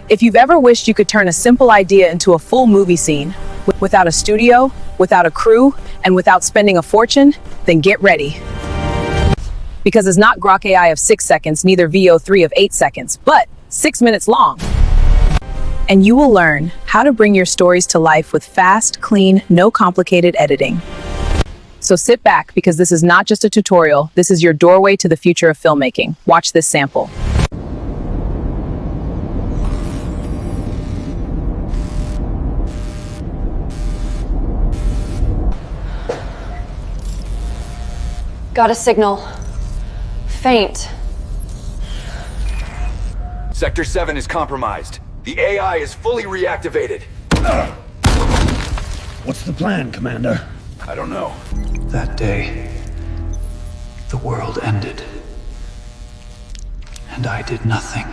If you've ever wished you could turn a simple idea into a full movie scene, without a studio, without a crew, and without spending a fortune, then get ready. Because it's not Grok AI of 6 seconds, neither VO3 of 8 seconds, but 6 minutes long. And you will learn how to bring your stories to life with fast, clean, no complicated editing. So sit back, because this is not just a tutorial, this is your doorway to the future of filmmaking. Watch this sample. Got a signal. Faint. Sector 7 is compromised. The AI is fully reactivated. What's the plan, Commander? I don't know. That day, the world ended. And I did nothing.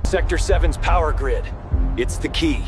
Sector 7's power grid. It's the key.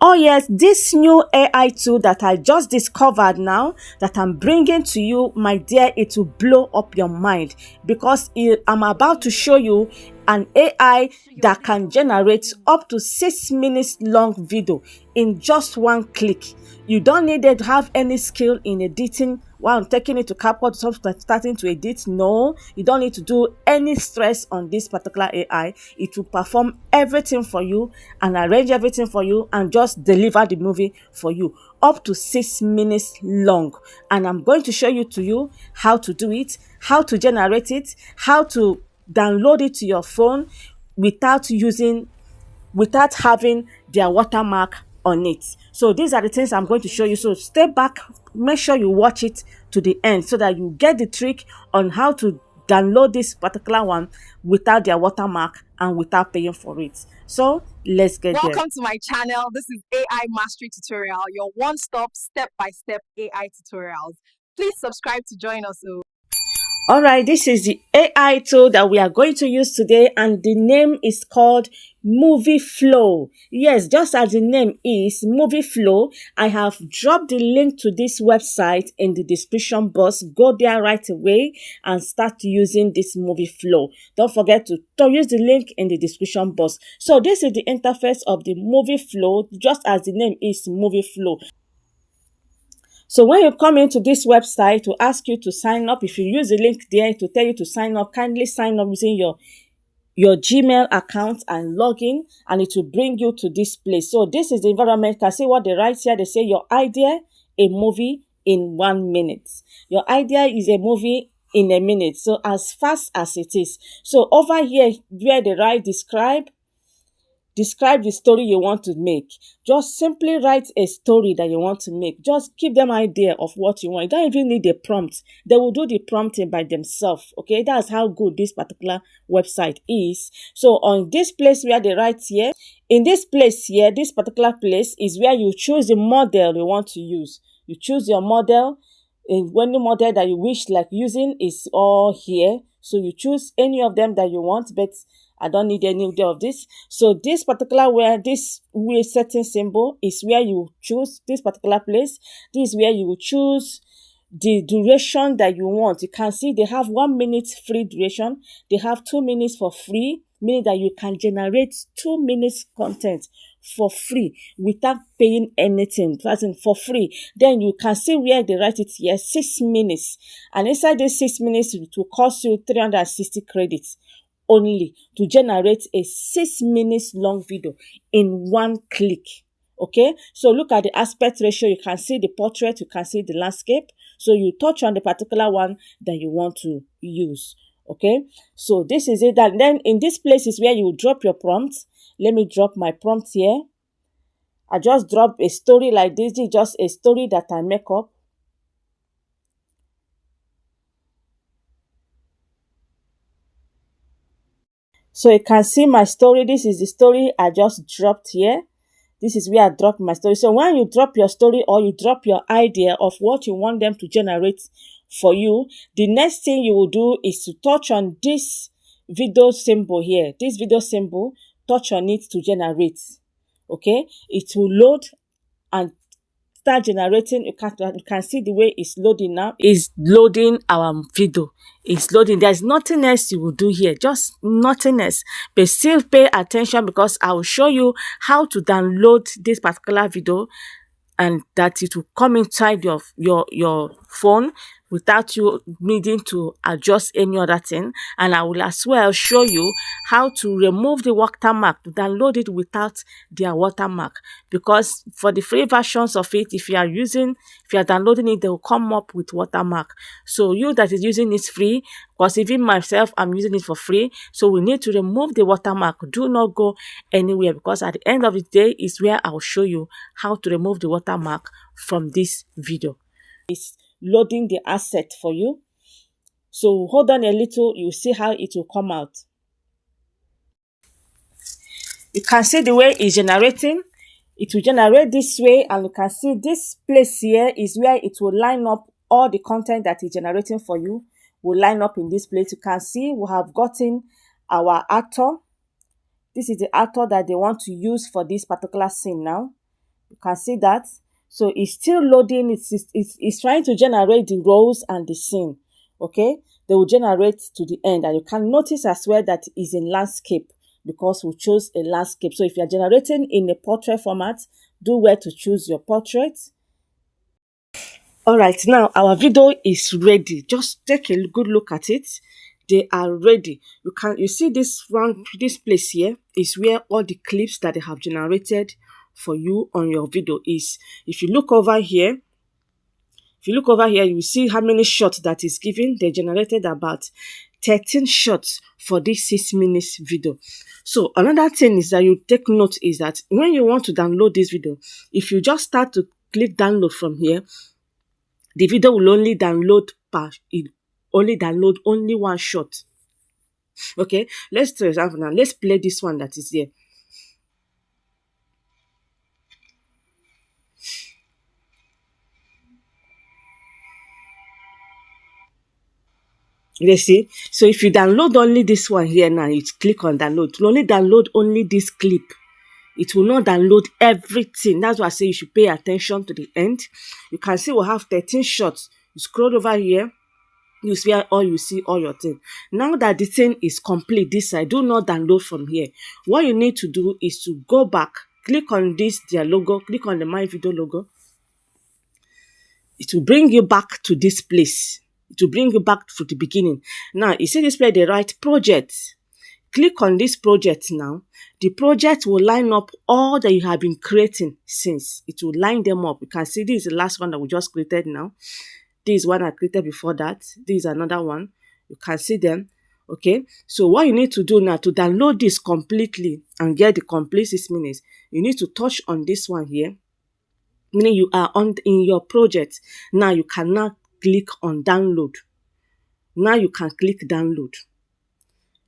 Oh yes, this new AI tool that I just discovered now, that I'm bringing to you, my dear, it will blow up your mind, because I'm about to show you an AI that can generate up to 6 minutes long video in just one click. You don't need to have any skill in editing. While I'm taking it to CapCut, starting to edit. No, you don't need to do any stress on this particular AI. It will perform everything for you and arrange everything for you and just deliver the movie for you up to 6 minutes long. And I'm going to show you how to do it, how to generate it, how to download it to your phone without having their watermark on it. So these are the things I'm going to show you. So stay back, make sure you watch it to the end so that you get the trick on how to download this particular one without their watermark and without paying for it. So let's get there. Welcome to my channel. This is AI Mastery Tutorial, your one-stop, step-by-step AI tutorials. Please subscribe to join us. Alright, this is the AI tool that we are going to use today, and the name is called MovieFlow. Yes, just as the name is, MovieFlow. I have dropped the link to this website in the description box. Go there right away and start using this MovieFlow. Don't forget to use the link in the description box. So this is the interface of the MovieFlow, just as the name is, MovieFlow. So when you come into this website to ask you to sign up, if you use the link there to tell you to sign up, kindly sign up using your Gmail account and log in, and it will bring you to this place. So this is the environment. You can see what they write here. They say your idea, a movie in 1 minute. Your idea is a movie in a minute. So as fast as it is. So over here where they write describe the story you want to make. Just simply write a story that you want to make. Just give them an idea of what you want. You don't even need a prompt. They will do the prompting by themselves. Okay, that's how good this particular website is. So on this place where they write here, in this place here, this particular place is where you choose the model you want to use. You choose your model. When the model that you wish like using is all here. So you choose any of them that you want, but I don't need any of this. So this particular this setting symbol is where you choose this particular place. This is where you will choose the duration that you want. You can see they have 1 minute free duration. They have 2 minutes for free, meaning that you can generate 2 minutes content for free without paying anything, as in for free. Then you can see where they write it here, 6 minutes. And inside these 6 minutes, it will cost you 360 credits only to generate a 6 minutes long video in one click. Okay, so look at the aspect ratio. You can see the portrait, you can see the landscape. So you touch on the particular one that you want to use. Okay, so this is it. And then in this place is where you drop your prompt. Let me drop my prompt here. I just drop a story like this. This is just a story that I make up. So you can see my story. This is the story I just dropped here. This is where I drop my story. So when you drop your story or you drop your idea of what you want them to generate for you, the next thing you will do is to touch on this video symbol here. This video symbol, touch on it to generate. Okay, it will load and start generating. You can see the way it's loading now. It's loading our video. It's loading. There's nothing else you will do here. Just nothing else. But still pay attention because I will show you how to download this particular video and that it will come inside your phone without you needing to adjust any other thing. And I will as well show you how to remove the watermark, to download it without their watermark. Because for the free versions of it, if you are downloading it, they will come up with watermark. So you that is using it free, because even myself, I'm using it for free. So we need to remove the watermark. Do not go anywhere, because at the end of the day is where I'll show you how to remove the watermark from this video. It's loading the asset for you. So hold on a little, you'll see how it will come out. You can see the way it's generating. It will generate this way, and you can see this place here is where it will line up all the content that is generating for you. Will line up in this place. You can see we have gotten our actor. This is the actor that they want to use for this particular scene now. You can see that. So it's still loading. It's trying to generate the roles and the scene. Okay, they will generate to the end, and you can notice as well that it's in landscape because we chose a landscape. So if you are generating in a portrait format, do well to choose your portrait. All right, now our video is ready. Just take a good look at it. They are ready. You see this place here is where all the clips that they have generated for you on your video is. If you look over here, you will see how many shots that is given. They generated about 13 shots for this 6 minutes video. So another thing is that you take note is that when you want to download this video, if you just start to click download from here, the video will only download only one shot. Okay, let's for example now, let's play this one that is here. You see, so if you download only this one here now, you click on download. It will only download only this clip. It will not download everything. That's why I say you should pay attention to the end. You can see we have 13 shots. You scroll over here, you see all your thing. Now that the thing is complete this side, do not download from here. What you need to do is to go back, click on their logo, click on the My Video logo. It will bring you back to this place. It will bring you back to the beginning. Now, you see this place, they write project. Click on this project now. The project will line up all that you have been creating since. It will line them up. You can see this is the last one that we just created now. This is one I created before that. This is another one. You can see them. Okay. So what you need to do now to download this completely and get the complete 6 minutes, you need to touch on this one here. Meaning you are in your project. Now you cannot click on download. Now you can click download.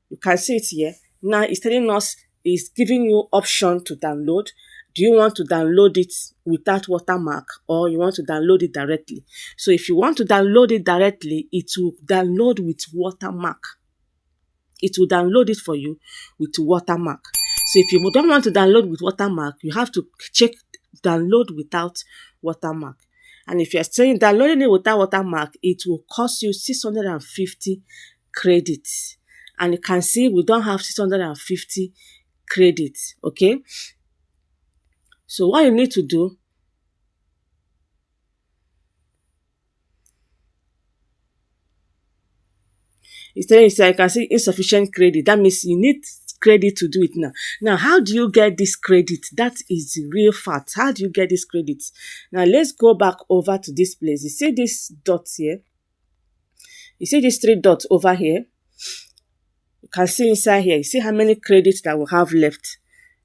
You can see it here. Now it's telling us, it's giving you option to download. Do you want to download it without watermark or you want to download it directly? So if you want to download it directly, it will download with watermark. It will download it for you with watermark. So if you don't want to download with watermark, you have to check download without watermark. And if you're saying downloading it without watermark, it will cost you 650 credits. And you can see we don't have 650 credits. Okay. So what you need to do is telling you, I can see insufficient credit. That means you need credit to do it now. Now, how do you get this credit? That is the real fact. How do you get this credit? Now, let's go back over to this place. You see this dot here? You see these 3 dots over here? You can see inside here. You see how many credits that we have left?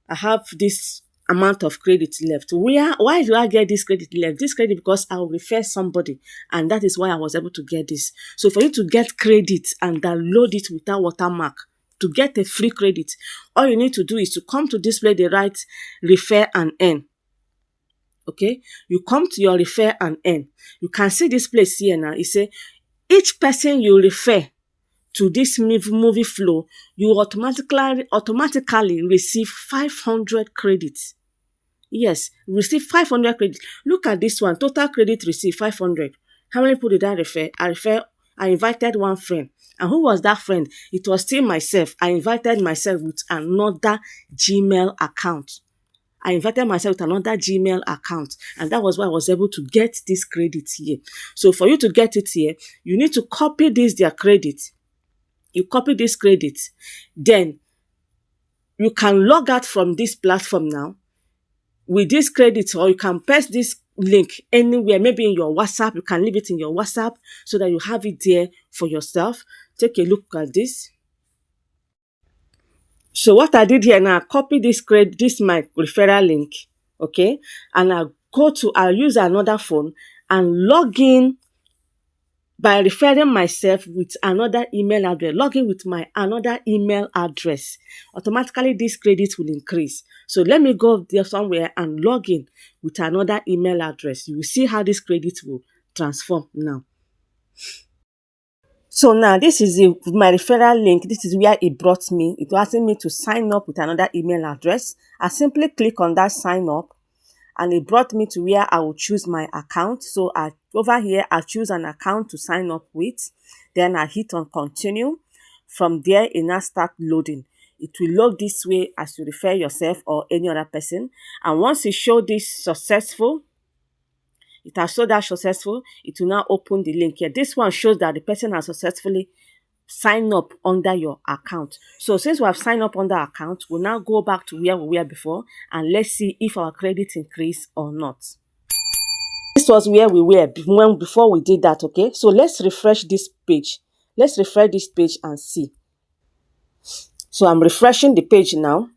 I have this amount of credit left. Why do I get this credit left? This credit because I will refer somebody, and that is why I was able to get this. So for you to get credit and download it without watermark, to get a free credit, all you need to do is to come to display the right refer and earn. Okay, you come to your refer and earn. You can see this place here now. It say each person you refer to this MovieFlow, you automatically receive 500 credits. Yes, receive 500 credits. Look at this one. Total credit received 500. How many people did I refer? I invited one friend. And who was that friend? It was still myself. I invited myself with another Gmail account. And that was why I was able to get this credit here. So for you to get it here, you need to copy their credit. You copy this credit, then you can log out from this platform now with this credit, or you can paste this link anywhere, maybe in your WhatsApp. You can leave it in your WhatsApp so that you have it there for yourself. Take a look at this. So what I did here now, I copy this my referral link, okay, and I'll use another phone and log in by referring myself with another email address. Log in with my another email address. Automatically, this credit will increase. So let me go there somewhere and log in with another email address. You will see how this credit will transform now. So now this is my referral link. This is where it brought me. It was asking me to sign up with another email address. I simply click on that sign up, and it brought me to where I will choose my account. So over here, I choose an account to sign up with. Then I hit on continue. From there, it now start loading. It will load this way as you refer yourself or any other person. And once it show this successful, it has showed that successful, it will now open the link here. This one shows that the person has successfully signed up under your account. So since we have signed up under account, we'll now go back to where we were before, and let's see if our credit increased or not. This was where we were before we did that, okay? So let's refresh this page. Let's refresh this page and see. So I'm refreshing the page now.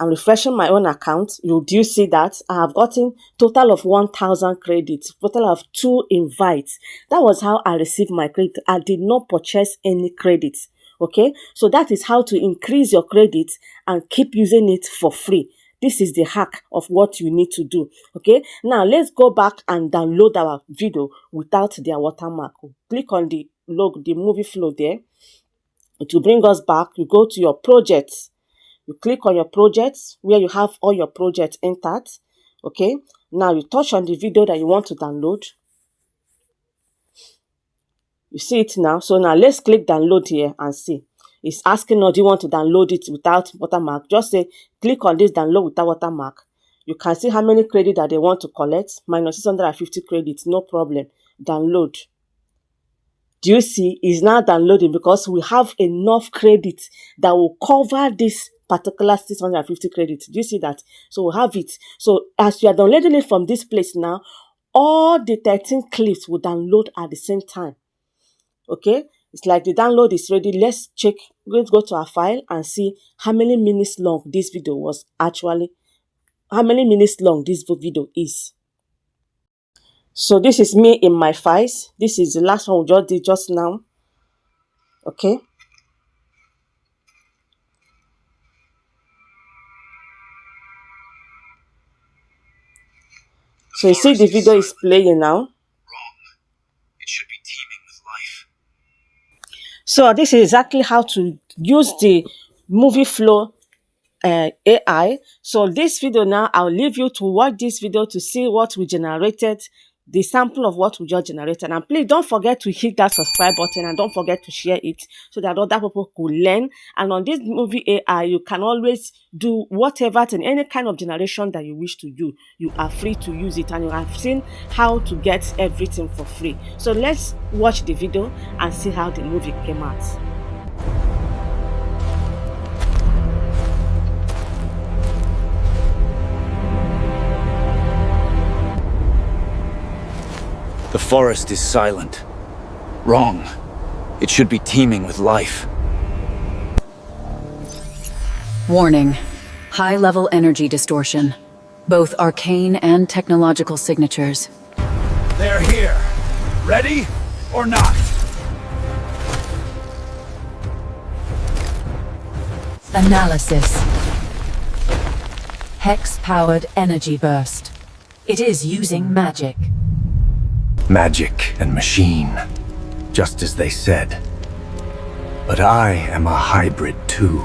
I'm refreshing my own account. Do you see that? I have gotten total of 1,000 credits, total of 2 invites. That was how I received my credit. I did not purchase any credits. Okay, so that is how to increase your credit and keep using it for free. This is the hack of what you need to do. Okay, now let's go back and download our video without their watermark. Click on the logo, the MovieFlow there. It will bring us back. You go to your projects. You click on your projects where you have all your projects entered. Okay, now you touch on the video that you want to download. You see it now. So now let's click download here and see. It's asking us, do you want to download it without watermark? Just say, click on this download without watermark. You can see how many credits that they want to collect. Minus 650 credits, no problem. Download. Do you see? It's now downloading because we have enough credits that will cover this particular 650 credits. Do you see that? So we'll have it. So as you are downloading it from this place now, all the 13 clips will download at the same time. Okay? It's like the download is ready. Let's check. Let's go to our file and see how many minutes long this video was actually. How many minutes long this video is. So this is me in my files. This is the last one we just did just now. Okay. So you see the video is playing now. Wrong. It should be teeming with life. So this is exactly how to use the MovieFlow AI. So this video now, I'll leave you to watch this video to see what we generated, the sample of what we just generated. And please don't forget to hit that subscribe button and don't forget to share it so that other people could learn. And on this movie AI, you can always do whatever and any kind of generation that you wish to do. You are free to use it, and you have seen how to get everything for free. So let's watch the video and see how the movie came out. The forest is silent. Wrong. It should be teeming with life. Warning. High-level energy distortion. Both arcane and technological signatures. They're here. Ready or not? Analysis. Hex-powered energy burst. It is using magic. Magic and machine, just as they said. But I am a hybrid too.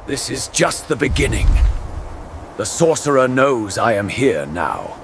This is just the beginning. The sorcerer knows I am here now.